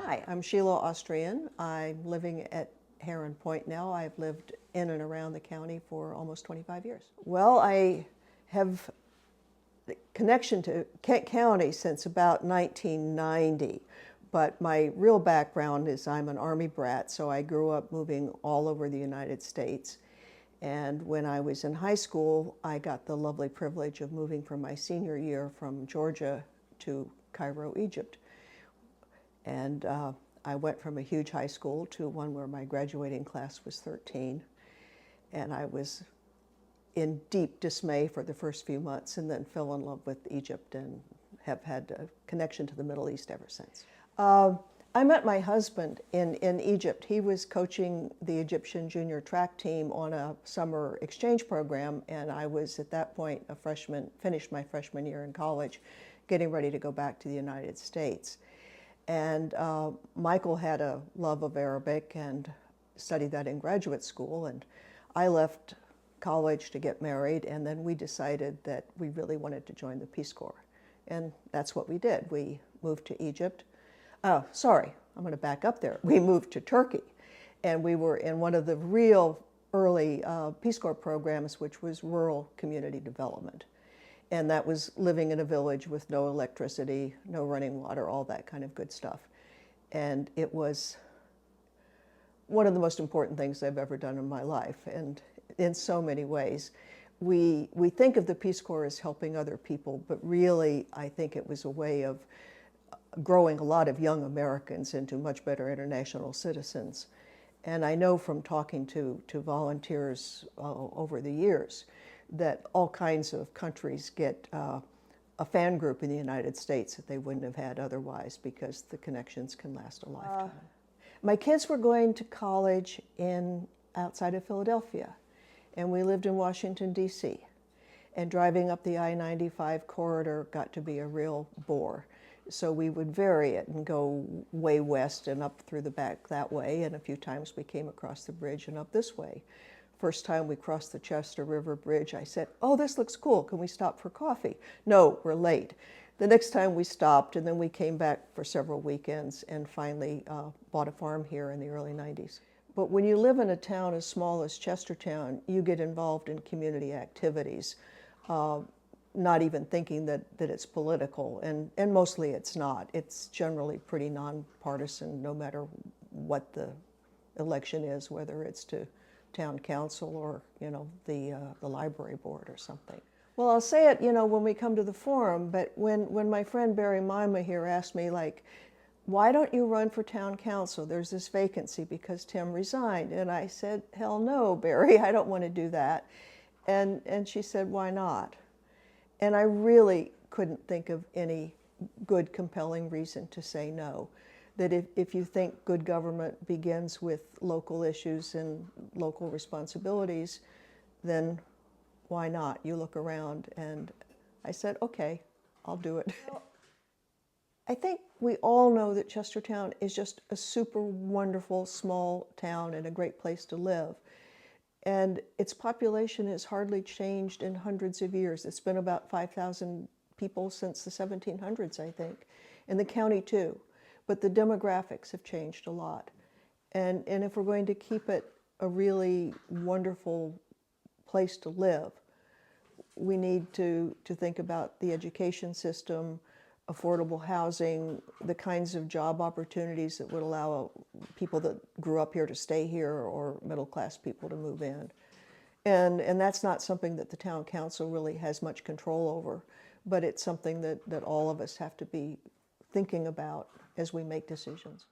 Hi, I'm Sheila Austrian. I'm living at Heron Point now. I've lived in and around the county for almost 25 years. Well, I have a connection to Kent County since about 1990, but my real background is I'm an Army brat, so I grew up moving all over the United States. And when I was in high school, I got the lovely privilege of moving for my senior year from Georgia to Cairo, Egypt. And I went from a huge high school to one where my graduating class was 13. And I was in deep dismay for the first few months and then fell in love with Egypt and have had a connection to the Middle East ever since. I met my husband in Egypt. He was coaching the Egyptian junior track team on a summer exchange program, and I was at that point a freshman, finished my freshman year in college, getting ready to go back to the United States. And Michael had a love of Arabic and studied that in graduate school, and I left college to get married, and then we decided that we really wanted to join the Peace Corps. And that's what we did. We moved to Egypt. Sorry, I'm going to back up there. We moved to Turkey, and we were in one of the real early Peace Corps programs, which was rural community development. And that was living in a village with no electricity, no running water, all that kind of good stuff. And it was one of the most important things I've ever done in my life, and in so many ways. We think of the Peace Corps as helping other people, but really I think it was a way of growing a lot of young Americans into much better international citizens. And I know from talking to volunteers over the years that all kinds of countries get a fan group in the United States that they wouldn't have had otherwise, because the connections can last a lifetime. My kids were going to college outside of Philadelphia, and we lived in Washington, D.C. And driving up the I-95 corridor got to be a real bore. So we would vary it and go way west and up through the back that way, and a few times we came across the bridge and up this way. First time we crossed the Chester River Bridge, I said, "Oh, this looks cool. Can we stop for coffee?" "No, we're late." The next time we stopped, and then we came back for several weekends and finally bought a farm here in the early 90s. But when you live in a town as small as Chestertown, you get involved in community activities, not even thinking that it's political, and mostly it's not. It's generally pretty nonpartisan, no matter what the election is, whether it's to town council or, the library board or something. Well, I'll say it, when we come to the forum, but when my friend Barry Mima here asked me, like, "Why don't you run for town council? There's this vacancy because Tim resigned." And I said, "Hell no, Barry, I don't want to do that." And she said, "Why not?" And I really couldn't think of any good, compelling reason to say no. That if you think good government begins with local issues and local responsibilities, then why not? You look around. And I said, okay, I'll do it. I think we all know that Chestertown is just a super wonderful small town and a great place to live. And its population has hardly changed in hundreds of years. It's been about 5,000 people since the 1700s, I think, in the county too. But the demographics have changed a lot. And if we're going to keep it a really wonderful place to live, we need to think about the education system, affordable housing, the kinds of job opportunities that would allow people that grew up here to stay here, or middle-class people to move in. And that's not something that the town council really has much control over, but it's something that all of us have to be thinking about as we make decisions.